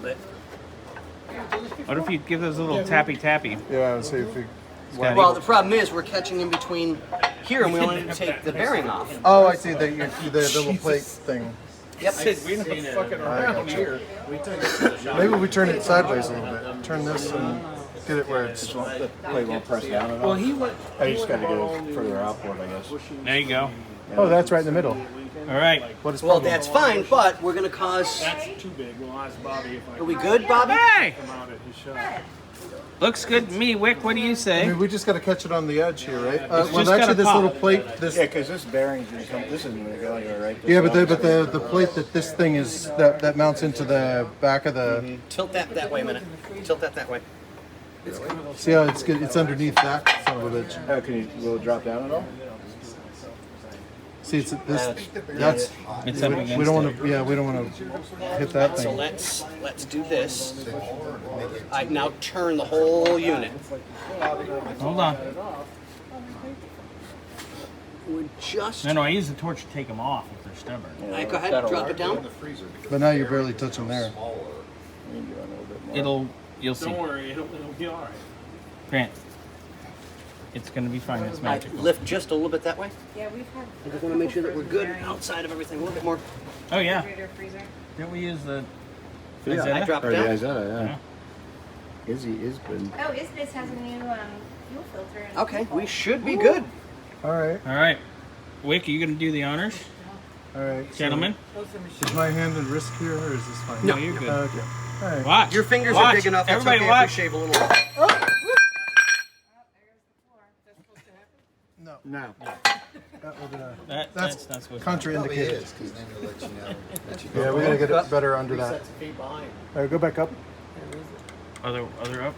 bit. What if you give those a little tappy? Yeah, let's see if we. Well, the problem is we're catching in between here, and we only need to take the bearing off. Oh, I see the little plate thing. Yep. We're not fucking around here. Maybe we turn it sideways a little bit. Turn this and get it where it's. The plate won't press down at all. Well, he went. I just got to go further outboard, I guess. There you go. Oh, that's right in the middle. All right. What is Well, problem? that's fine, but we're gonna cause. That's too big. We'll ask Bobby if I Are we good, Bobby? Hey! come out at his shop. Looks good to me, Wick. What do you I say? mean, we just got to catch it on the edge here, right? just Well, gotta actually, this pop. little plate, this. Yeah, because this bearing's going to come. This isn't going to go anywhere, right? This Yeah, but one- the plate that this thing is that mounts into the back of the. Tilt that way a minute. Tilt that way. See how it's good? It's underneath that son of a bitch. Oh, will it drop down at all? See, it's this. That's. It's up against We don't it. want to. Yeah, we don't want to hit that So thing. let's do this. I now turn the whole unit. Hold on. We're just. No, I use the torch to take them off if they're stubborn. All right, go ahead. Drop it down. But now you're barely touching there. We can do it a little bit more. You'll see. Don't worry, it'll be all right. Grant. It's gonna be fine. It's I magical. lift just a little bit that way. Yeah, we've had. I just want to make sure that we're good outside of everything. A little bit more. Oh yeah. Refrigerator, freezer. Didn't we use the? I Isetta? drop Or it the down. Isetta, yeah. Izzy is good. Oh, Isbis has a new fuel filter. And Okay, we should be good. All right, All right. Wick, are you gonna do the honors, all right. So gentlemen? is my hand at risk here, or is this fine? No, you're good. Okay. All right. Watch. Your fingers Watch. are big enough. That's Everybody okay watch. if we shave a little. No, No. that would, That's not supposed to. contraindicated. because then he'll let you know. Yeah, we gotta get it better under that. Feet behind. All right, go back up. Other up.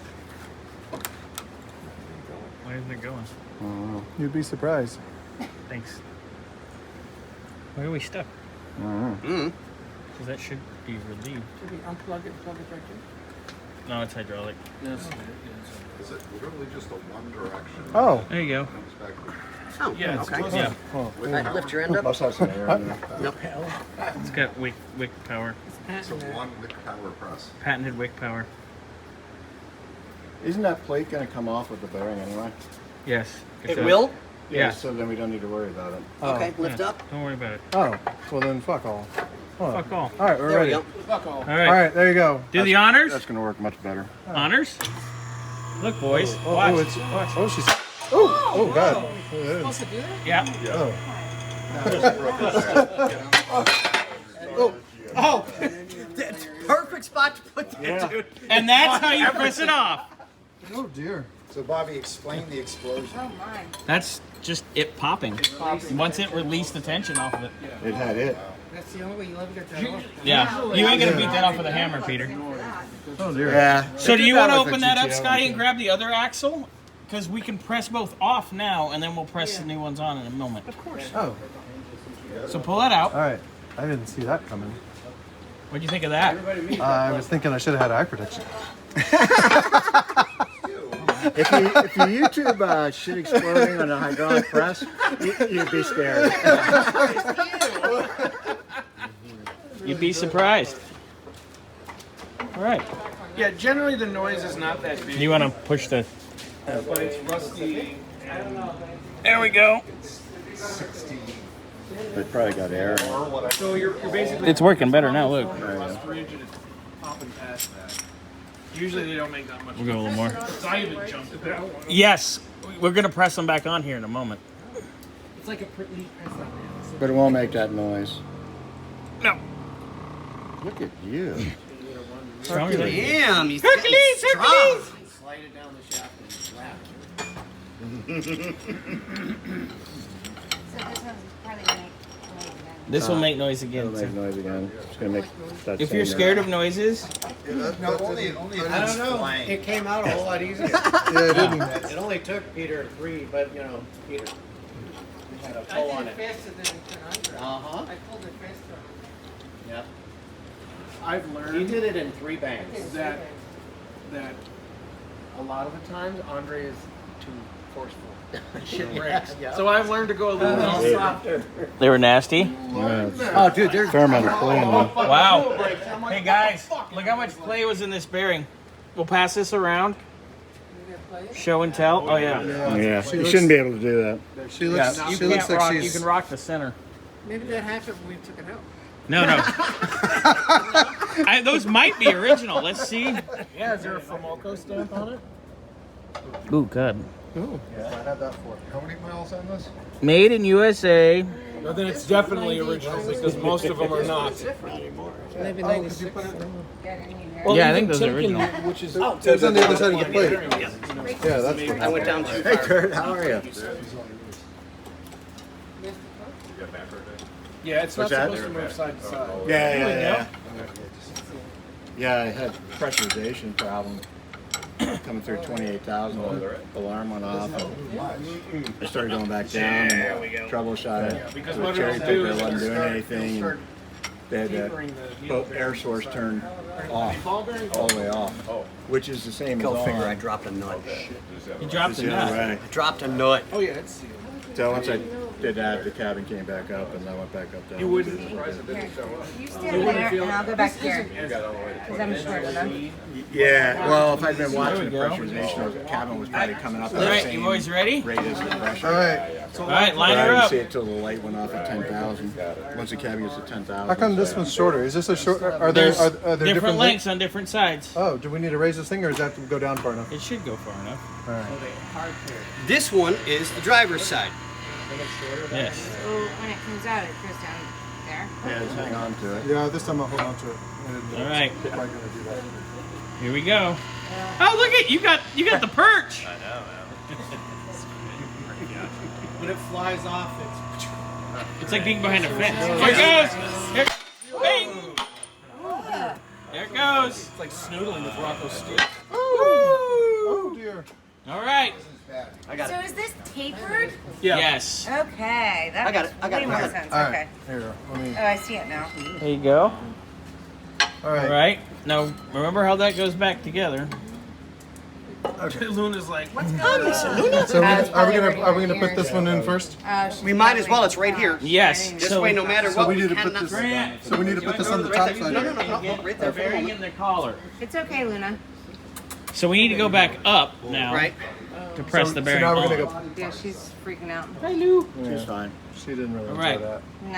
Why isn't it going? You'd be surprised. Thanks. Why are we stuck? Mm. Because that should be relieved. Should we unplug it, plug it back in? No, it's hydraulic. Is it literally just a one direction? Oh. There you go. Comes back. Oh, Yeah, it's okay. Yeah. Oh, All right, lift your end up. Must have some air in there. Nope. It's got wick power. So one power press. Patented wick power. Isn't that plate going to come off with the bearing anyway? Yes. It will? Yeah. So then we don't need to worry about it. Okay, lift Yeah. up. Don't worry about it. Oh, well then fuck all. Oh. Fuck all. All right, we're There we ready. go. Fuck all. All All right. right, there you go. Do the honors. That's going to work much better. Honors. Look, boys. Oh, Watch. it's, Watch. oh, she's. Oh God. Yeah. Oh. Oh, perfect spot to put that, dude. And that's how you press it off. Oh dear. So Bobby, explain the explosion. Oh my. That's just it popping. Once it released the tension off of it. It had it. That's the only way you'll ever get that off. Yeah. You ain't gonna beat that off with a hammer, Peter. Oh dear. Yeah. So do you want to open that up, Scotty, and grab the other axle? Because we can press both off now, and then we'll press the new ones on in a moment. Of course. Oh, So pull that out. all right. I didn't see that coming. What'd you think of that? I was thinking I should have had eye protection. If you YouTube shit exploding on a hydraulic press, you'd be scared. You'd be surprised. All right. Yeah, generally the noise is not that big. You want to push the... But it's rusty. There we go. It probably got air. So you're basically It's working better now, look. rust bridge and it's popping past that. Usually they don't make that much. We'll go a little more. So I even jumped at that one. Yes. We're going to press them back on here in a moment. It's like a pretty press on it. But it won't make that noise. No. Look at you. Stronger than you. Damn, he's Hercules, strong. Hercules! Slide it down the shaft and slap. So this one's probably gonna make noise again. This will make noise It'll again, make too. noise again. It's going to make that If same you're scared noise. of noises, No, only I don't know. It came out a whole lot easier. Yeah, it didn't. It only took Peter 3, but you know, Peter had a pull on it. faster than Uh-huh. I pulled it faster. Yep. I've He learned did it in 3 bangs. that a lot of the times Andre is too forceful. And shit breaks. So I've learned to go a little softer. They were nasty. Oh, dude, there's Fair amount of play in there. Wow. Hey guys, look how much play was in this bearing. We'll pass this around. Show and tell. Oh yeah. Yeah, you shouldn't be able to do that. She looks. You She looks can't rock. like You she's. can rock the center. Maybe that happened when we took it out. No, no. Those might be original. Let's see. Yeah, is there a Fomoco stamp on it? Ooh, good. I had that for. How many miles on this? Made in USA. No, then it's definitely original because most of them are not. Maybe 96. Well, Yeah, I think even those are original. Timken, which is It's on the other side of the plate. Yeah, that's I went down too Hey, far. Kurt, how are you? yeah, it's not What's that? supposed to move side to side. Yeah. Yeah, I had pressurization problem coming through 28,000. Alarm went off. And I started going back down and troubleshot it. Because The what cherry it'll do picker is wasn't doing start- anything. And they had tapering the the both air source turned off, all the way off, which is the same Go as figure. I on. dropped a nut. You dropped It's the the other nut. way. I dropped a nut. Oh yeah, it's sealed. So once I did that, the cabin came back up, and I went back up down. You wouldn't. Here, you stand there and I'll go back here. Because I'm short enough. Yeah, well, if I'd been watching the There we go. pressurization, the cabin was probably coming up at All the right, same you boys ready? rate as the pressure. All right. All right, But line I her didn't up. see it till the light went off at 10,000. Once the cabin gets to 10,000. How come this one's shorter? Is this a short? Are there There's are there different lengths? lengths on different sides. Oh, do we need to raise this thing, or does that have to go down far enough? It should go far enough. All right. This one is the driver's side. Yes. So when it comes out, it goes down there. Yeah, just hang on to it. Yeah, this time I'll hold on to it. All right. I'm probably gonna do that. Here we go. Oh, look at you got the perch. When it flies off, It's like being behind a fence. Here it goes. Here, bing. There it goes. it's like snoodling with Rocco steel. Oh dear. All right. I got So it. is this tapered? Yes. Okay, that I got makes it, I got way it, I more got it. sense. All Okay. right. Here. Let me. Oh, I see it now. There you go. All right. All right. Now remember how that goes back together. Luna's like, what's going on? So That's are we probably gonna right put this one in first? We might as well. It's right here. Yes. This So way, no matter So what, we need to cannot- put this. Grant, So we need to put this on the top side. No, no, no, no, no, right there the for a bearing moment. in the collar. It's okay, Luna. So we need to go back up now. Right. To press the So bearing now we're on. gonna go. Yeah, she's freaking out. Hi, Lou. She's fine. She didn't really All enjoy right. that. No.